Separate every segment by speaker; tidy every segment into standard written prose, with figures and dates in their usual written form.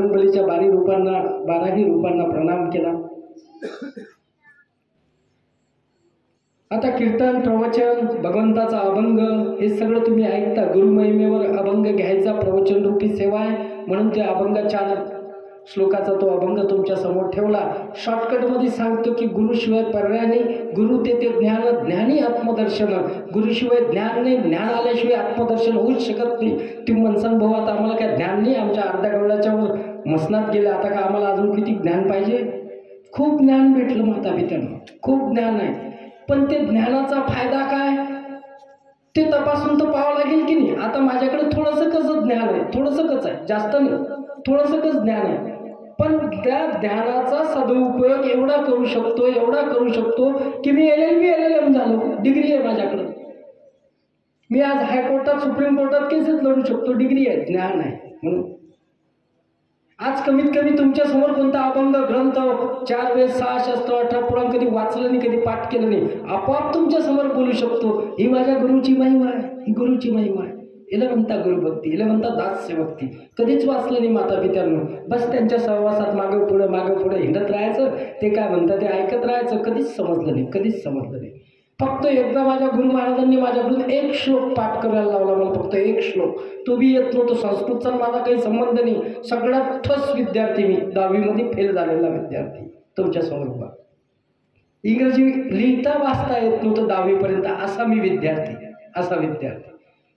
Speaker 1: बलीच्या 12ही रूपांना प्रणाम केला। आता कीर्तन, प्रवचन, भगवंताचा अभंग हे सगळं तुम्ही ऐकता। गुरुमहिमेवर अभंग घ्यायचा प्रवचन रूपी सेवा आहे, म्हणून त्या अभंगाच्या श्लोकाचा तो अभंग तुमच्या समोर ठेवला। शॉर्टकट मध्ये सांगतो की गुरुशिवाय पर्याय नाही, गुरु ते ज्ञान, ज्ञानी आत्मदर्शन। गुरुशिवाय ज्ञान नाही, ज्ञान आल्याशिवाय आत्मदर्शन होऊच शकत नाही। तुम्ही म्हणसान भाऊ आता आम्हाला काय ज्ञान नाही, आमच्या अर्ध्या गवळाच्या वर मसनात गेले, आता का आम्हाला अजून किती ज्ञान पाहिजे? खूप ज्ञान भेटलं माता पित्यांना, खूप ज्ञान आहे, पण ते ज्ञानाचा फायदा काय ते तपासून तर पाहावं लागेल की नाही। आता माझ्याकडे थोडंसं कसं ज्ञान आहे, थोडंसं कच आहे, जास्त नाही, थोडंसं कच ज्ञान आहे, पण त्या ज्ञानाचा सदुपयोग एवढा करू शकतो की मी LLM झालो, डिग्री आहे माझ्याकडे। मी आज हायकोर्टात, सुप्रीम कोर्टात केसेस लढू शकतो, डिग्री आहे, ज्ञान आहे म्हणून। आज कमीत कमी तुमच्या समोर कोणता अभंग ग्रंथ 4 वेद 6 शास्त्र 18 पुराण कधी वाचलं नाही, कधी पाठ केलं नाही, आपोआप तुमच्या समोर बोलू शकतो। ही माझ्या गुरुची महिमा आहे, ही गुरुची महिमा आहे। याला म्हणतात गुरुभक्ती, याला म्हणतात दास्य भक्ती। कधीच वाचलं नाही माता पित्यांनो, बस त्यांच्या सहवासात मागे पुढे हिंडत राहायचं, ते काय म्हणतात ते ऐकत राहायचं, कधीच समजलं नाही। फक्त एकदा माझ्या गुरु महाराजांनी माझ्याकडून एक श्लोक पाठ करायला लावला, मला फक्त एक श्लोक, तो बी येत नव्हतं, संस्कृतचा माझा काही संबंध नाही। सगळ्यात ठस विद्यार्थी मी, 10वी मध्ये फेल झालेला विद्यार्थी तुमच्या समोर उभा। इंग्रजी लिहिता वाचता येत नव्हतं 10वी पर्यंत, असा मी विद्यार्थी।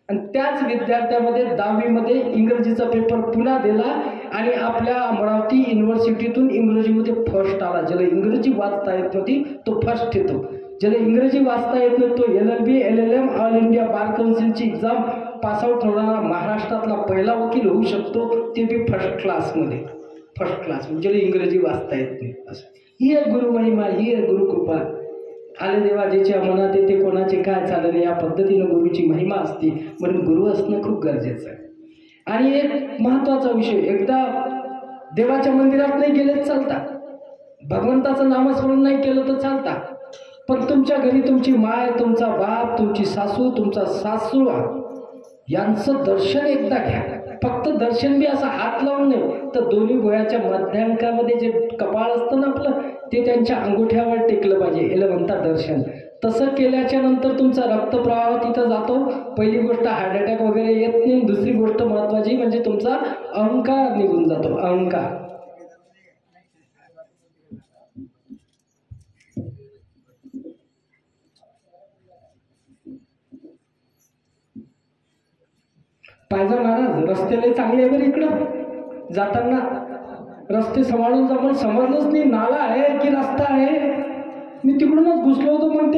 Speaker 1: आणि त्याच विद्यार्थ्यामध्ये 10वी मध्ये इंग्रजीचा पेपर पुन्हा दिला आणि आपल्या अमरावती युनिव्हर्सिटीतून इंग्रजीमध्ये फर्स्ट आला। ज्याला इंग्रजी वाचता येत नव्हती तो फर्स्ट येतो, ज्याला इंग्रजी वाचता येत नाही तो LLB LLM all India bar काउन्सिलची एक्झाम पासआउट होणारा महाराष्ट्रातला पहिला वकील होऊ शकतो, ते बी फर्स्ट क्लास, ज्याला इंग्रजी वाचता येत नाही। असं ही आहे गुरुमहिमा, ही आहे गुरुकृपा। आले देवा ज्याच्या मनात येते कोणाचे काय चालले, या पद्धतीनं गुरुची महिमा असते, म्हणून गुरु असणं खूप गरजेचं आहे। आणि एक महत्त्वाचा विषय, एकदा देवाच्या मंदिरात नाही गेले तर चालतात, भगवंताचं नामस्मरण नाही केलं तर चालतात, पण तुमच्या घरी तुमची माय, तुमचा बाप, तुमची सासू, तुमचा सासूआ यांचं दर्शन एकदा घ्या। फक्त दर्शन बी असं हात लावून नाही, तर दोन्ही भुयाच्या मध्यांकामध्ये जे कपाळ असतं ना आपलं, ते त्यांच्या अंगुठ्यावर टेकलं पाहिजे, याला म्हणतात दर्शन। तसं केल्याच्या नंतर तुमचा रक्तप्रवाह तिथं जातो। पहिली गोष्ट हार्ट अटॅक वगैरे येत नाही, दुसरी गोष्ट महत्त्वाची म्हणजे तुमचा अहंकार निघून जातो, अहंकार। पाहिजे महाराज रस्त्याला चांगले आहे बरं, इकडं जाताना रस्ते सांभाळून जा, पण समजलंच नाही नाला आहे की रस्ता आहे, मी तिकडूनच घुसलो होतो, पण